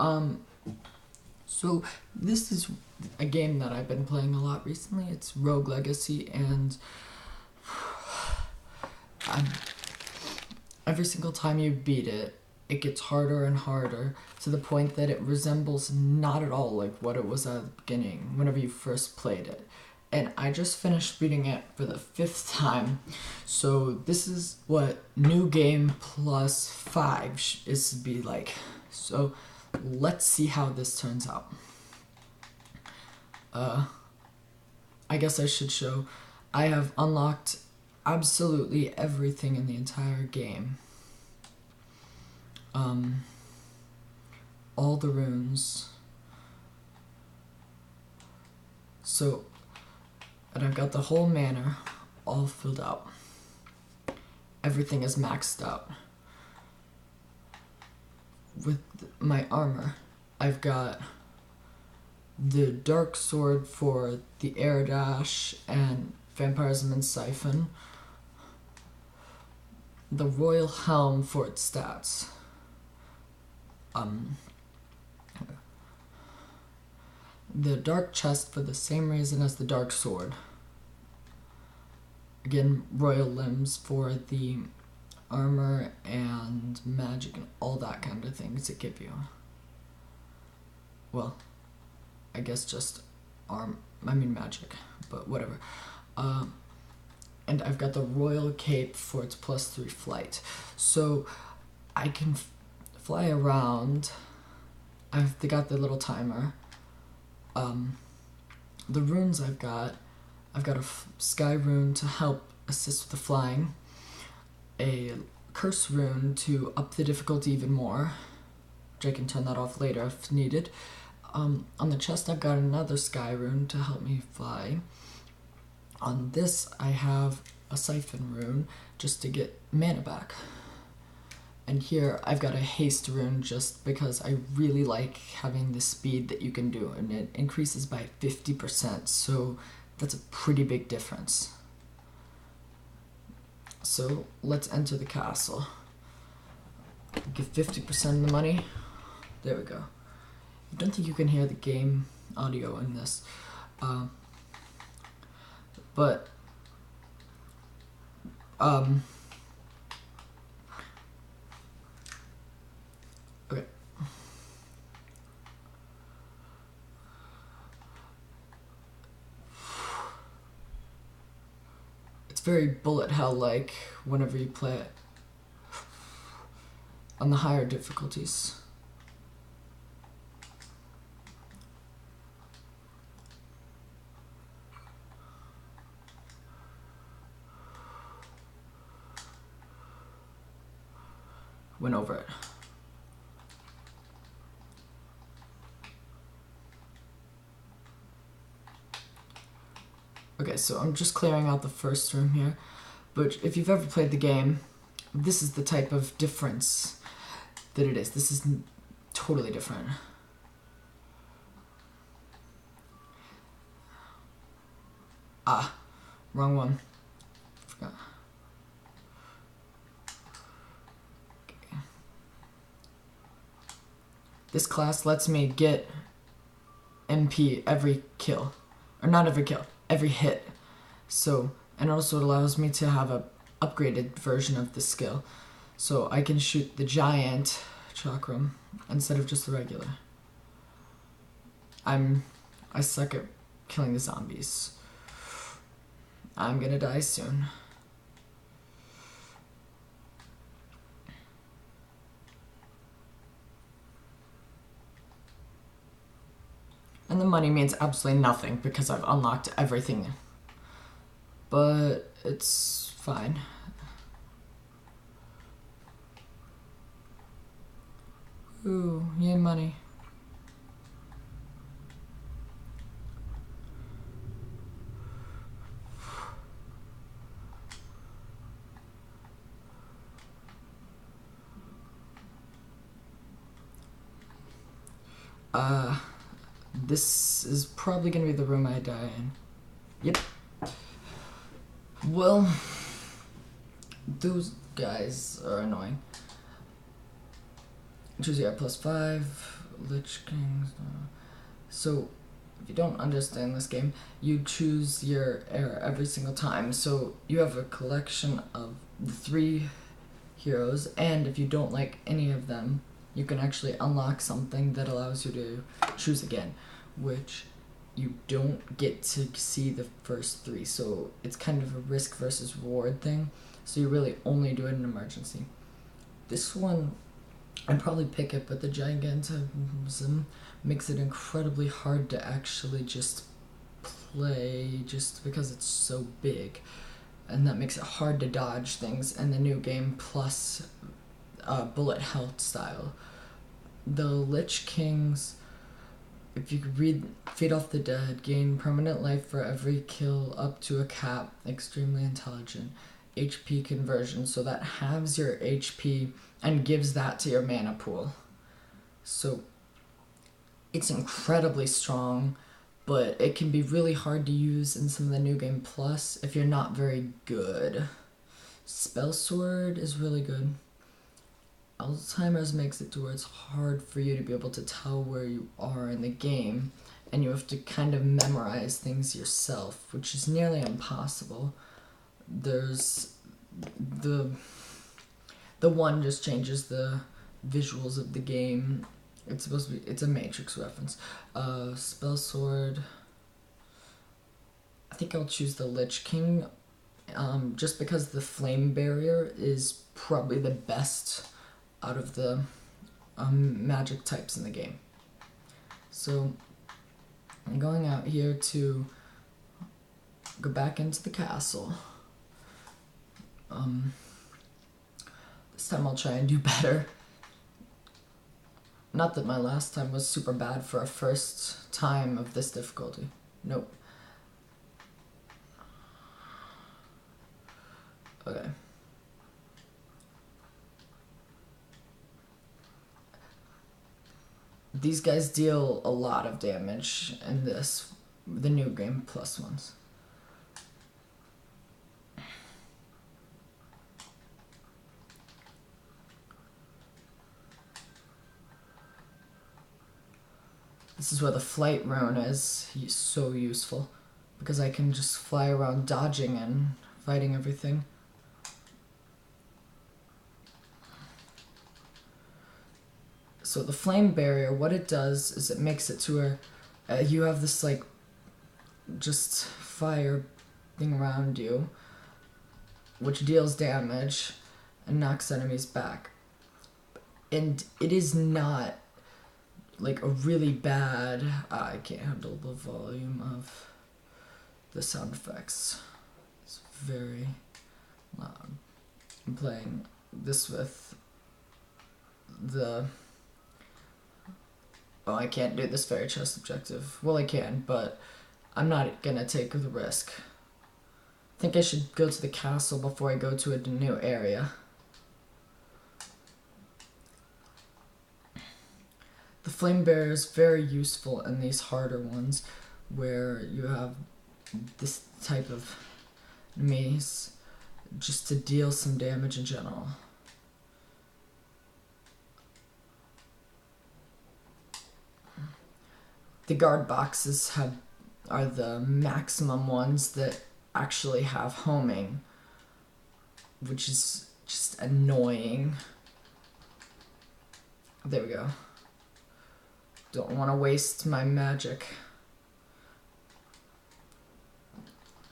Um, so this is a game that I've been playing a lot recently. It's Rogue Legacy, and every single time you beat it, it gets harder and harder to the point that it resembles not at all like what it was at the beginning whenever you first played it. And I just finished beating it for the 5th time. So this is what new game plus 5 is to be like. So let's see how this turns out. I guess I should show. I have unlocked absolutely everything in the entire game. All the runes. So, and I've got the whole manor all filled out. Everything is maxed out. With my armor, I've got the dark sword for the air dash and vampirism and siphon, the royal helm for its stats, the dark chest for the same reason as the dark sword, again royal limbs for the armor and magic and all that kind of things it give you. Well, I guess just magic, but whatever. And I've got the royal cape for its +3 flight. So I can fly around. I've got the little timer. The runes I've got a sky rune to help assist with the flying, a curse rune to up the difficulty even more, which I can turn that off later if needed. On the chest I've got another sky rune to help me fly. On this I have a siphon rune just to get mana back. And here I've got a haste rune just because I really like having the speed that you can do, and it increases by 50%, so that's a pretty big difference. So let's enter the castle. Give 50% of the money. There we go. I don't think you can hear the game audio in this. But okay. It's very bullet hell-like whenever you play it on the higher difficulties. Went over it. Okay, so I'm just clearing out the first room here, but if you've ever played the game, this is the type of difference that it is. This is totally different. Wrong one. Forgot. This class lets me get MP every kill. Or not every kill, every hit. So, and also it allows me to have a upgraded version of the skill. So I can shoot the giant chakram instead of just the regular. I suck at killing the zombies. I'm gonna die soon. And the money means absolutely nothing because I've unlocked everything. But it's fine. Ooh, yay money. This is probably gonna be the room I die in. Yep. Well, those guys are annoying. Choose your +5. Lich Kings. So, if you don't understand this game, you choose your era every single time. So, you have a collection of the 3 heroes, and if you don't like any of them, you can actually unlock something that allows you to choose again, which you don't get to see the first 3. So, it's kind of a risk versus reward thing. So, you really only do it in emergency. This one, I'd probably pick it, but the gigantism makes it incredibly hard to actually just play just because it's so big. And that makes it hard to dodge things in the new game, plus bullet health style. The Lich Kings, if you could read Feed Off the Dead, gain permanent life for every kill up to a cap, extremely intelligent. HP conversion, so that halves your HP and gives that to your mana pool. So it's incredibly strong, but it can be really hard to use in some of the new game plus if you're not very good. Spell Sword is really good. Alzheimer's makes it to where it's hard for you to be able to tell where you are in the game, and you have to kind of memorize things yourself, which is nearly impossible. There's the one just changes the visuals of the game. It's supposed to be, it's a Matrix reference. Spell Sword, I think I'll choose the Lich King, just because the flame barrier is probably the best out of the magic types in the game. So I'm going out here to go back into the castle. This time I'll try and do better. Not that my last time was super bad for a first time of this difficulty. Nope. Okay. These guys deal a lot of damage in this, the new game plus ones. This is where the flight rune is so useful, because I can just fly around dodging and fighting everything. So the flame barrier, what it does is it makes it to where you have this like just fire thing around you, which deals damage and knocks enemies back. And it is not like a really bad, I can't handle the volume of the sound effects. It's very loud. I'm playing this with the, oh, I can't do this fairy chest objective. Well, I can, but I'm not gonna take the risk. I think I should go to the castle before I go to a new area. The flame barrier is very useful in these harder ones where you have this type of mace just to deal some damage in general. The guard boxes are the maximum ones that actually have homing, which is just annoying. There we go. Don't want to waste my magic.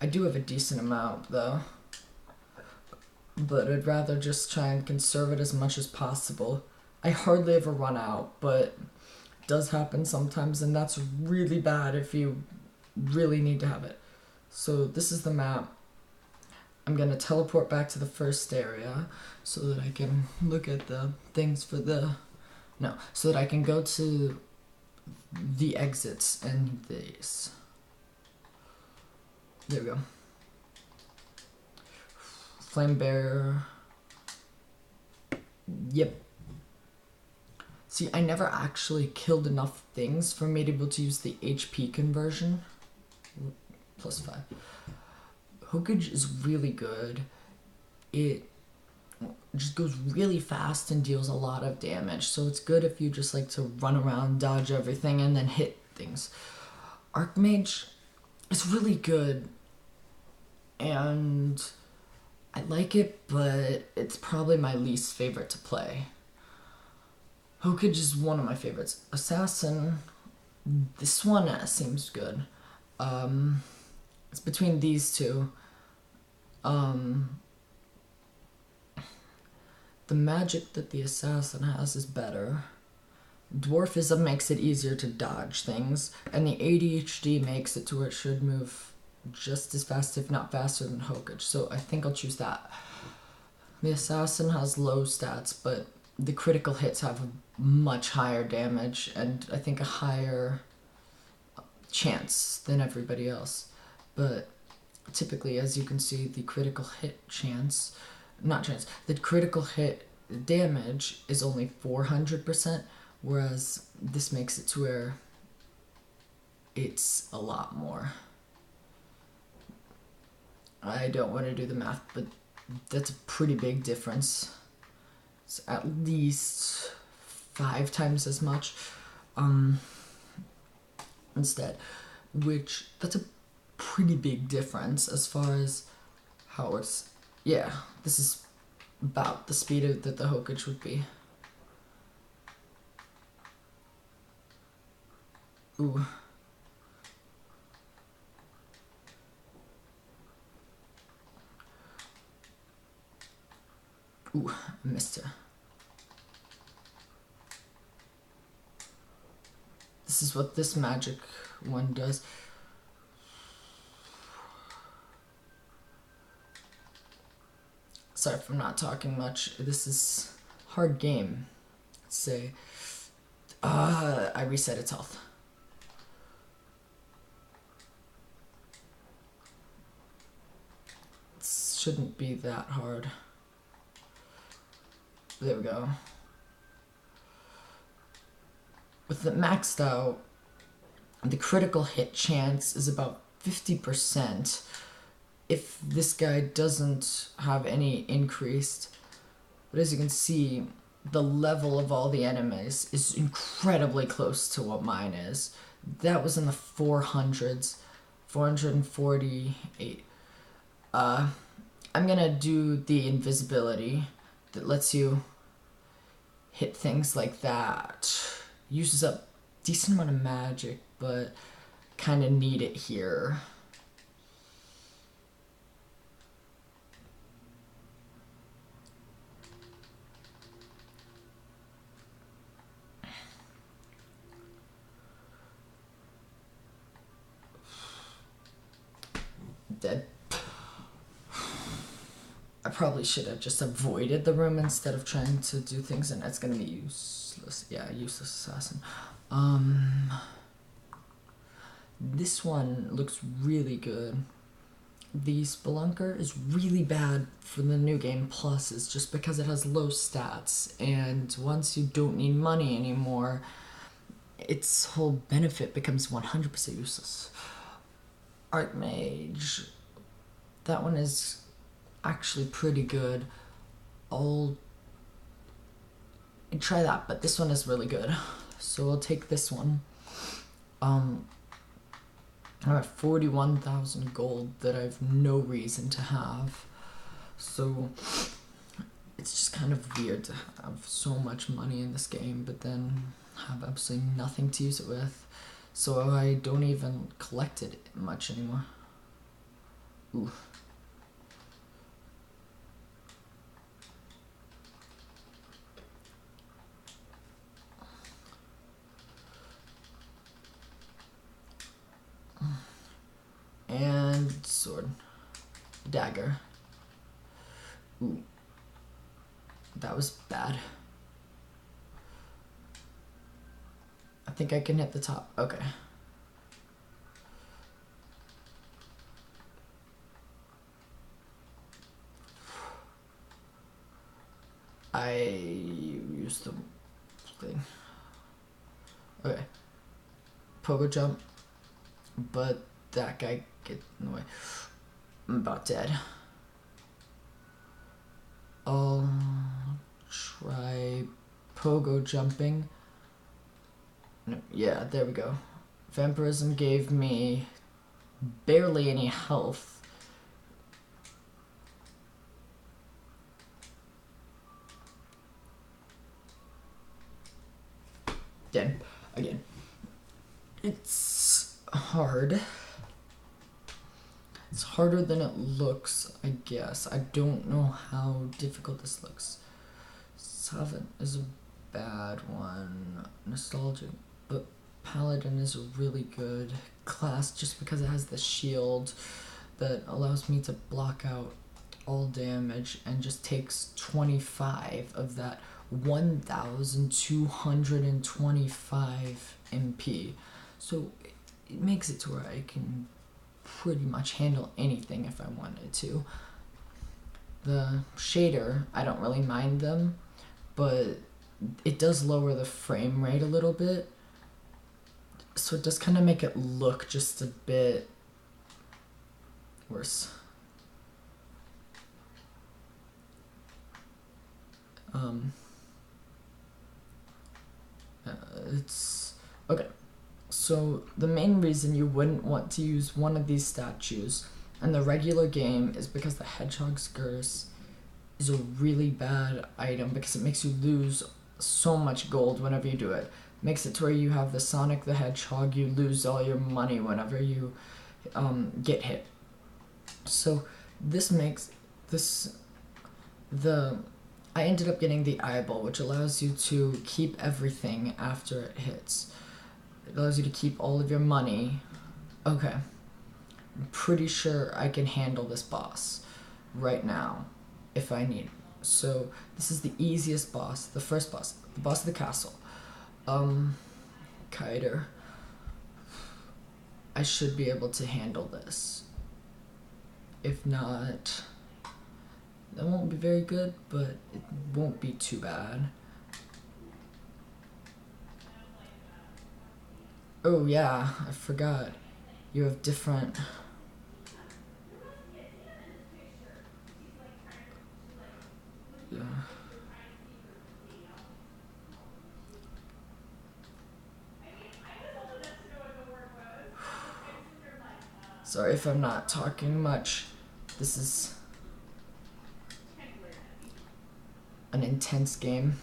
I do have a decent amount though, but I'd rather just try and conserve it as much as possible. I hardly ever run out, but it does happen sometimes, and that's really bad if you really need to have it. So this is the map. I'm gonna teleport back to the first area so that I can look at the things for so that I can go to the exits and these. There we go. Flame barrier. Yep. See, I never actually killed enough things for me to be able to use the HP conversion. +5. Hookage is really good. It just goes really fast and deals a lot of damage. So it's good if you just like to run around, dodge everything, and then hit things. Archmage is really good, and I like it, but it's probably my least favorite to play. Hokage is one of my favorites. Assassin, this one seems good. It's between these two. The magic that the assassin has is better. Dwarfism makes it easier to dodge things, and the ADHD makes it to where it should move just as fast, if not faster, than Hokage. So I think I'll choose that. The assassin has low stats, but the critical hits have a much higher damage, and I think a higher chance than everybody else. But typically, as you can see, the critical hit chance, the critical hit damage is only 400%, whereas this makes it to where it's a lot more. I don't want to do the math, but that's a pretty big difference. It's at least 5 times as much instead, which that's a pretty big difference as far as how it's, yeah, this is about the speed that the Hokage would be. Ooh. Ooh, I missed it. This is what this magic one does. Sorry if I'm not talking much. This is hard game. Let's say, I reset its health. It shouldn't be that hard. There we go. With the maxed out, the critical hit chance is about 50%. If this guy doesn't have any increased, but as you can see, the level of all the enemies is incredibly close to what mine is. That was in the 400s, 448. I'm gonna do the invisibility that lets you hit things like that. Uses up decent amount of magic, but kind of need it here. Dead. I probably should have just avoided the room instead of trying to do things, and that's gonna be useless. Yeah, useless assassin. This one looks really good. The Spelunker is really bad for the new game pluses just because it has low stats, and once you don't need money anymore, its whole benefit becomes 100% useless. Archmage, that one is actually pretty good. I'll try that, but this one is really good, so I'll take this one. I have 41,000 gold that I have no reason to have, so it's just kind of weird to have so much money in this game but then have absolutely nothing to use it with, so I don't even collect it much anymore. Ooh. And sword. Dagger. Ooh. That was bad. I think I can hit the top. Okay. I used the thing. Okay. Pogo jump. But that guy get in the way. I'm about dead. I'll try pogo jumping. No, yeah, there we go. Vampirism gave me barely any health. Again. It's hard. It's harder than it looks, I guess. I don't know how difficult this looks. 7 is a bad one. Nostalgic, but Paladin is a really good class just because it has the shield that allows me to block out all damage and just takes 25 of that 1,225 MP. So it makes it to where I can pretty much handle anything if I wanted to. The shader, I don't really mind them, but it does lower the frame rate a little bit, so it does kind of make it look just a bit worse. It's okay. So the main reason you wouldn't want to use one of these statues in the regular game is because the Hedgehog's Curse is a really bad item because it makes you lose so much gold whenever you do it. Makes it to where you have the Sonic the Hedgehog, you lose all your money whenever you get hit. So this makes this I ended up getting the eyeball, which allows you to keep everything after it hits. It allows you to keep all of your money. Okay. I'm pretty sure I can handle this boss right now if I need. So this is the easiest boss, the first boss, the boss of the castle. Kiter. I should be able to handle this. If not, that won't be very good, but it won't be too bad. Oh yeah, I forgot. You have different... Yeah. Sorry if I'm not talking much. This is an intense game.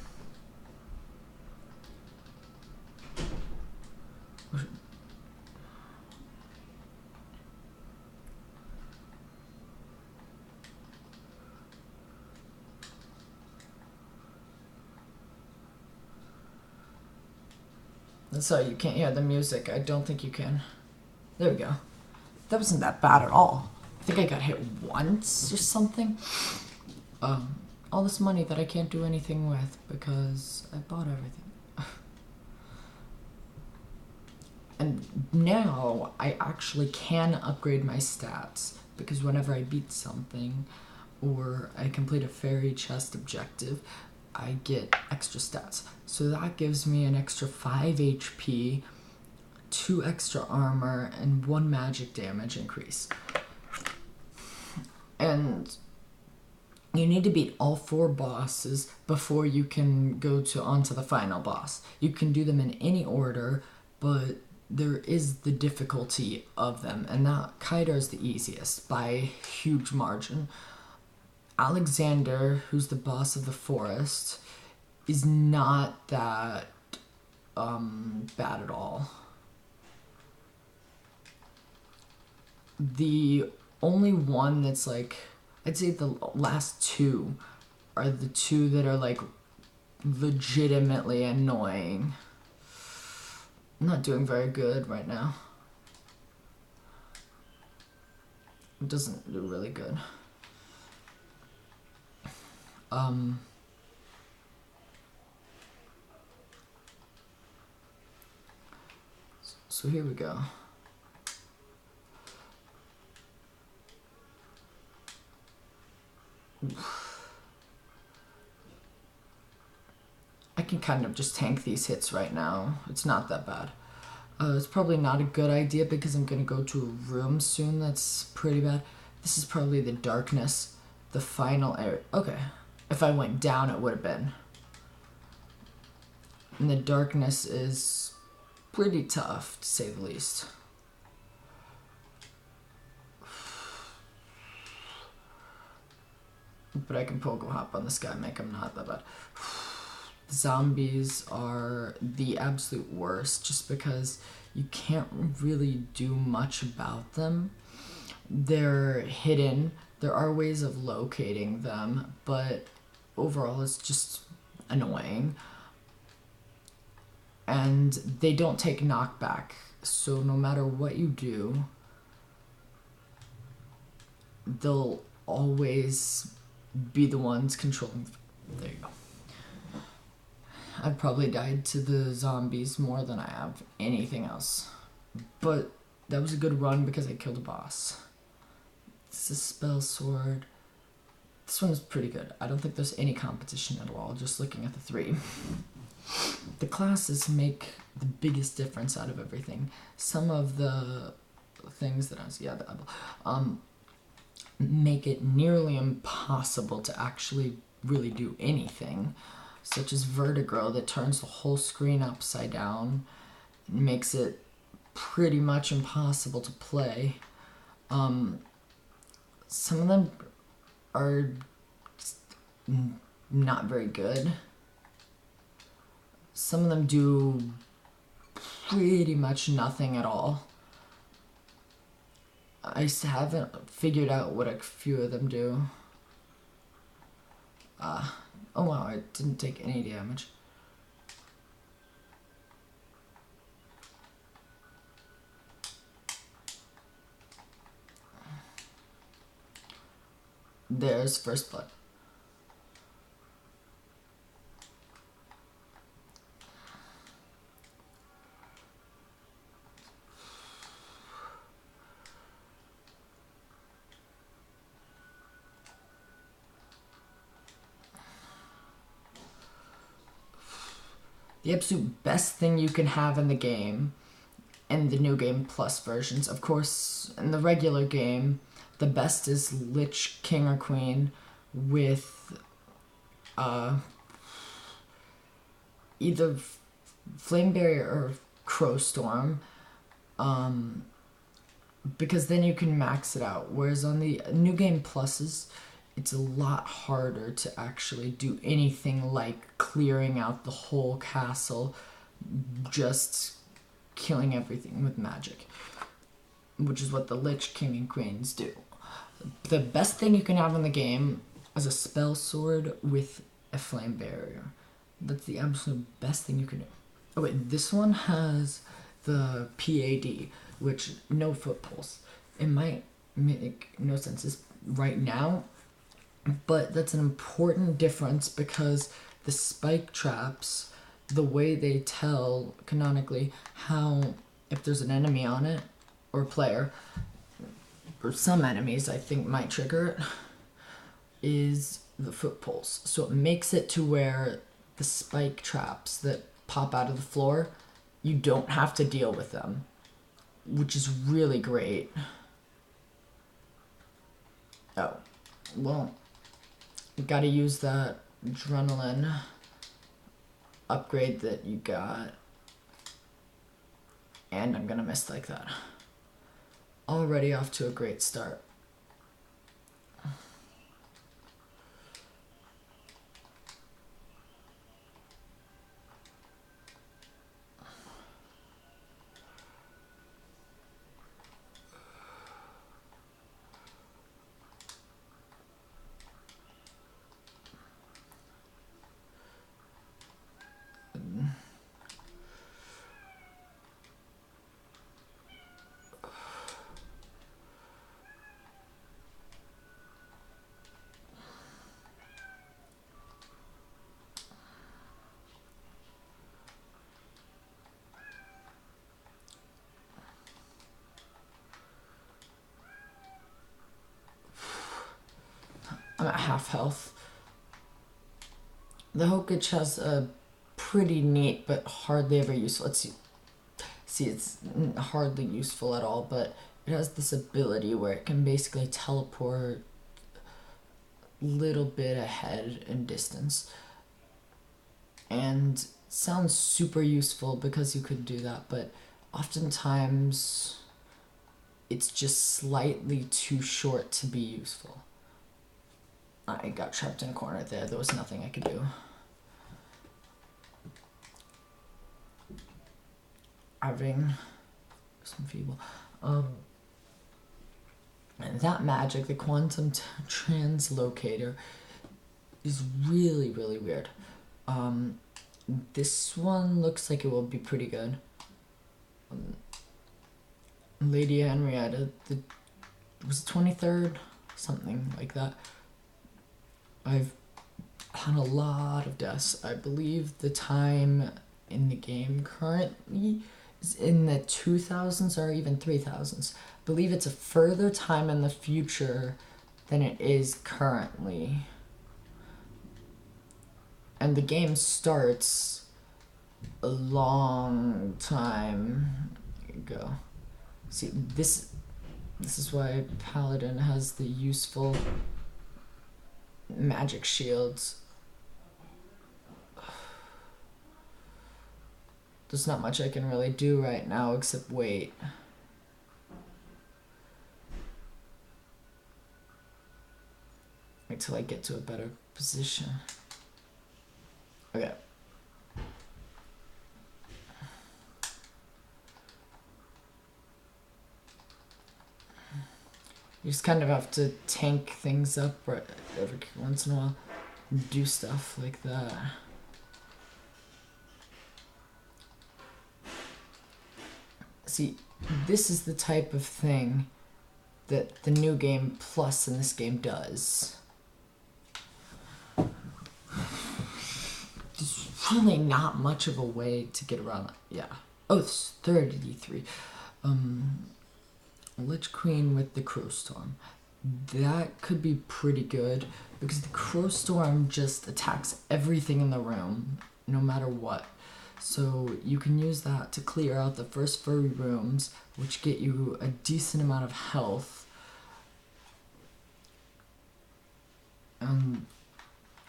Sorry, you can't hear the music. I don't think you can. There we go. That wasn't that bad at all. I think I got hit once or something. All this money that I can't do anything with because I bought everything. And now I actually can upgrade my stats because whenever I beat something or I complete a fairy chest objective, I get extra stats. So that gives me an extra 5 HP, 2 extra armor, and 1 magic damage increase. And you need to beat all 4 bosses before you can go onto the final boss. You can do them in any order, but there is the difficulty of them, and that Kiter is the easiest by a huge margin. Alexander, who's the boss of the forest, is not that bad at all. The only one that's like, I'd say the last 2 are the 2 that are like legitimately annoying. I'm not doing very good right now. It doesn't do really good. So here we go. I can kind of just tank these hits right now. It's not that bad. It's probably not a good idea because I'm gonna go to a room soon that's pretty bad. This is probably the darkness, the final area. Okay, If I went down, it would have been. And the darkness is pretty tough, to say the least. But I can pogo hop on this guy, make him not that bad. Zombies are the absolute worst, just because you can't really do much about them. They're hidden. There are ways of locating them, but overall it's just annoying. And they don't take knockback, so no matter what you do, they'll always be the ones controlling. There you go. I've probably died to the zombies more than I have anything else. But that was a good run because I killed a boss. This is spell sword. This one's pretty good. I don't think there's any competition at all, just looking at the three. The classes make the biggest difference out of everything. Some of the things that make it nearly impossible to actually really do anything, such as Vertigo that turns the whole screen upside down, makes it pretty much impossible to play. Some of them are not very good. Some of them do pretty much nothing at all. I haven't figured out what a few of them do. Oh wow, I didn't take any damage. There's first blood. The absolute best thing you can have in the game, in the New Game Plus versions, of course, in the regular game, the best is Lich King or Queen with either Flame Barrier or Crow Storm, because then you can max it out. Whereas on the New Game Pluses, it's a lot harder to actually do anything like clearing out the whole castle, just killing everything with magic, which is what the Lich King and Queens do. The best thing you can have in the game is a spell sword with a flame barrier. That's the absolute best thing you can do. Oh wait, this one has the PAD, which no foot pulse. It might make no sense right now, but that's an important difference because the spike traps, the way they tell canonically how, if there's an enemy on it or player, or some enemies I think might trigger it, is the foot pulse. So it makes it to where the spike traps that pop out of the floor, you don't have to deal with them, which is really great. Oh, well, you gotta use that adrenaline upgrade that you got. And I'm gonna miss like that. Already off to a great start. I'm at half health. The Hokage has a pretty neat but hardly ever useful. Let's see, it's hardly useful at all, but it has this ability where it can basically teleport little bit ahead in distance. And it sounds super useful because you could do that, but oftentimes it's just slightly too short to be useful. I got trapped in a corner there. There was nothing I could do. Having some feeble. That magic, the quantum translocator, is really, really weird. This one looks like it will be pretty good. Lady Henrietta, was it 23rd? Something like that. I've had a lot of deaths. I believe the time in the game currently is in the 2000s or even 3000s. I believe it's a further time in the future than it is currently. And the game starts a long time ago. See, this is why Paladin has the useful magic shields. There's not much I can really do right now except wait. Wait till I get to a better position. Okay. You just kind of have to tank things up right every once in a while and do stuff like that. See, this is the type of thing that the new game plus in this game does. There's really not much of a way to get around that. Yeah. Oh, it's 33. Lich Queen with the Crowstorm. That could be pretty good because the Crowstorm just attacks everything in the room, no matter what. So you can use that to clear out the first furry rooms, which get you a decent amount of health.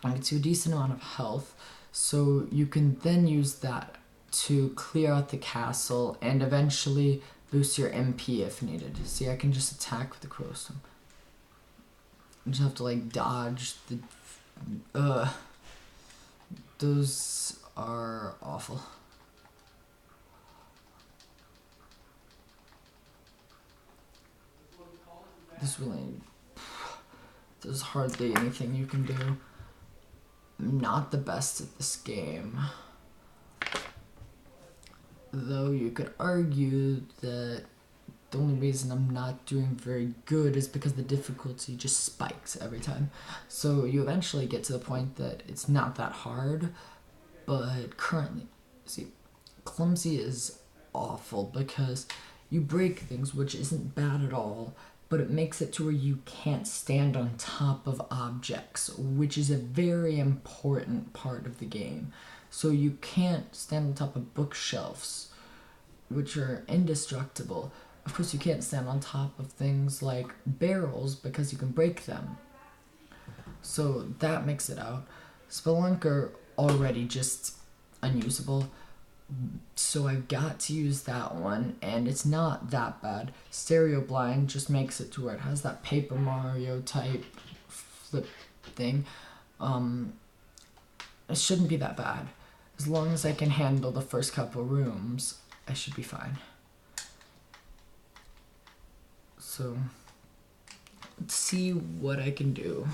Gets you a decent amount of health, so you can then use that to clear out the castle and eventually boost your MP if needed. See, I can just attack with the Crowstorm. You just have to like dodge the. Those are awful. There's hardly anything you can do. I'm not the best at this game. Though you could argue that the only reason I'm not doing very good is because the difficulty just spikes every time. So you eventually get to the point that it's not that hard, but currently, see, clumsy is awful because you break things, which isn't bad at all, but it makes it to where you can't stand on top of objects, which is a very important part of the game. So you can't stand on top of bookshelves, which are indestructible. Of course, you can't stand on top of things like barrels because you can break them. So that makes it out. Spelunker already just unusable. So I've got to use that one, and it's not that bad. Stereo Blind just makes it to where it has that Paper Mario type flip thing. It shouldn't be that bad. As long as I can handle the first couple rooms, I should be fine. So, let's see what I can do.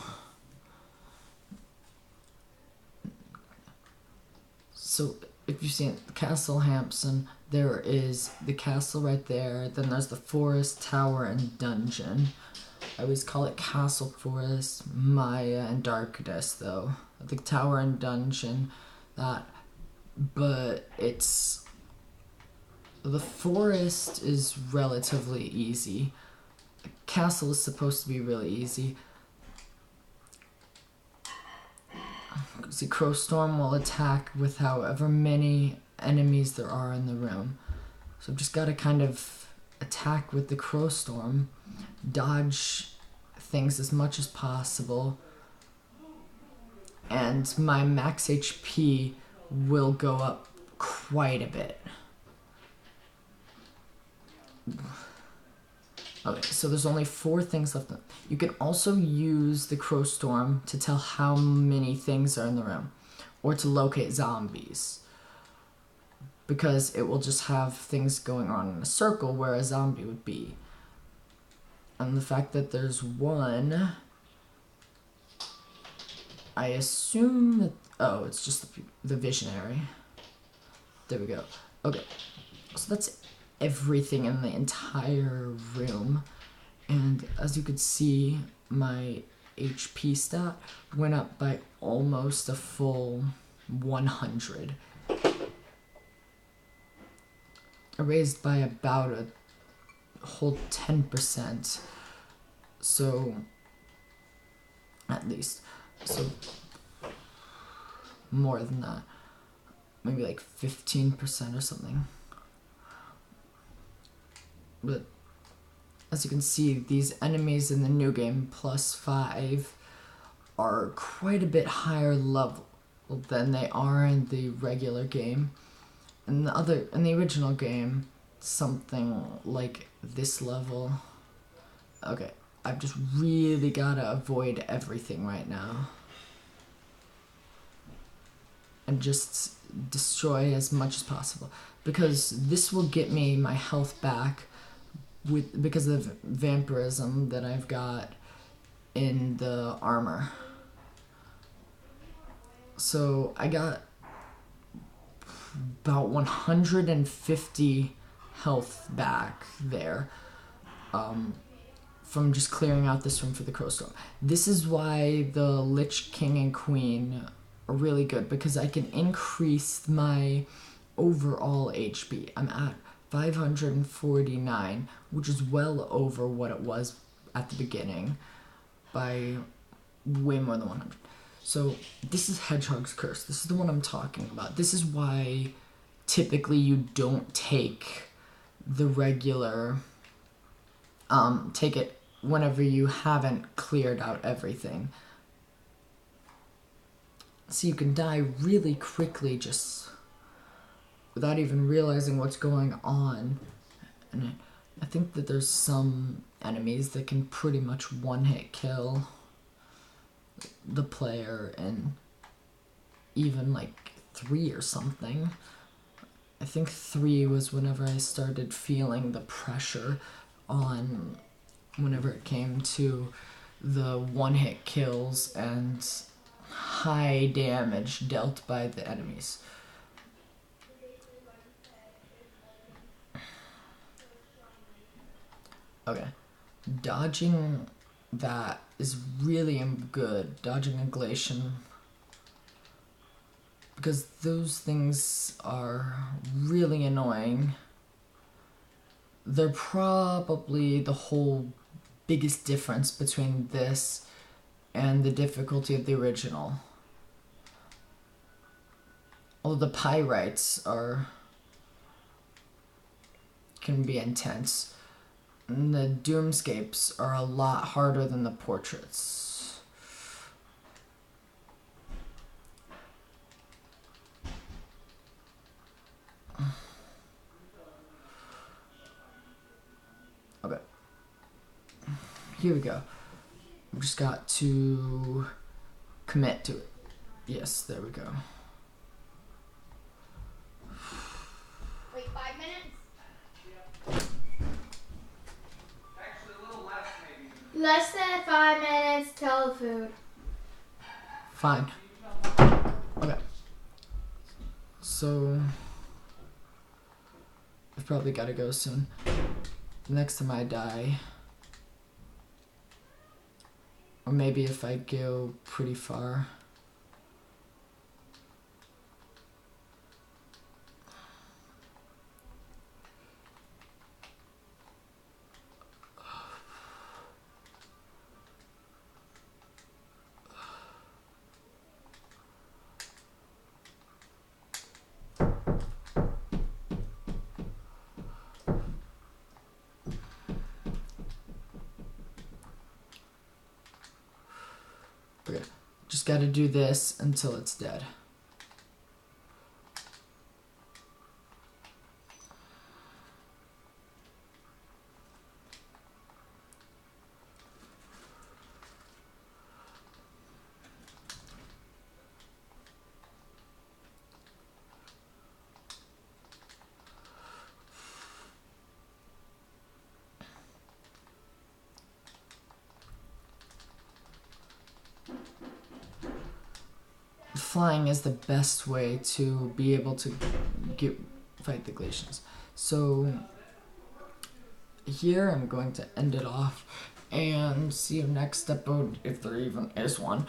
So, if you've seen Castle Hampson, there is the castle right there, then there's the forest, tower, and dungeon. I always call it Castle, Forest, Maya, and Darkness, though. The tower and dungeon, but it's... The forest is relatively easy. The castle is supposed to be really easy. See, Crowstorm will attack with however many enemies there are in the room. So I've just got to kind of attack with the Crowstorm, dodge things as much as possible, and my max HP will go up quite a bit. Okay, so there's only 4 things left. You can also use the Crow Storm to tell how many things are in the room, or to locate zombies, because it will just have things going on in a circle where a zombie would be. And the fact that there's 1, I assume that, oh, it's just the visionary. There we go. Okay, so that's everything in the entire room. And as you could see, my HP stat went up by almost a full 100. I raised by about a whole 10%. So, at least. So, more than that. Maybe like 15% or something. But as you can see, these enemies in the new game, +5, are quite a bit higher level than they are in the regular game. In the original game, something like this level. Okay, I've just really gotta avoid everything right now. And just destroy as much as possible. Because this will get me my health back because of vampirism that I've got in the armor. So I got about 150 health back there from just clearing out this room for the Crow Storm. This is why the Lich King and Queen are really good, because I can increase my overall HP. I'm at 549, which is well over what it was at the beginning by way more than 100. So this is Hedgehog's Curse. This is the one I'm talking about. This is why typically you don't take the regular, take it whenever you haven't cleared out everything. So you can die really quickly just without even realizing what's going on. And I think that there's some enemies that can pretty much one-hit kill the player in even like 3 or something. I think 3 was whenever I started feeling the pressure on whenever it came to the one-hit kills and high damage dealt by the enemies. Okay, dodging that is really good. Dodging ablation, because those things are really annoying. They're probably the whole biggest difference between this and the difficulty of the original. Although the pyrites can be intense. And the doomscapes are a lot harder than the portraits. Okay. Here we go. We just got to commit to it. Yes, there we go. Wait, 5 minutes? Less than 5 minutes till food. Fine. Okay. So I've probably got to go soon. Next time I die, or maybe if I go pretty far. just gotta do this until it's dead. Flying is the best way to be able to fight the glaciers. So here I'm going to end it off and see you next episode, if there even is one.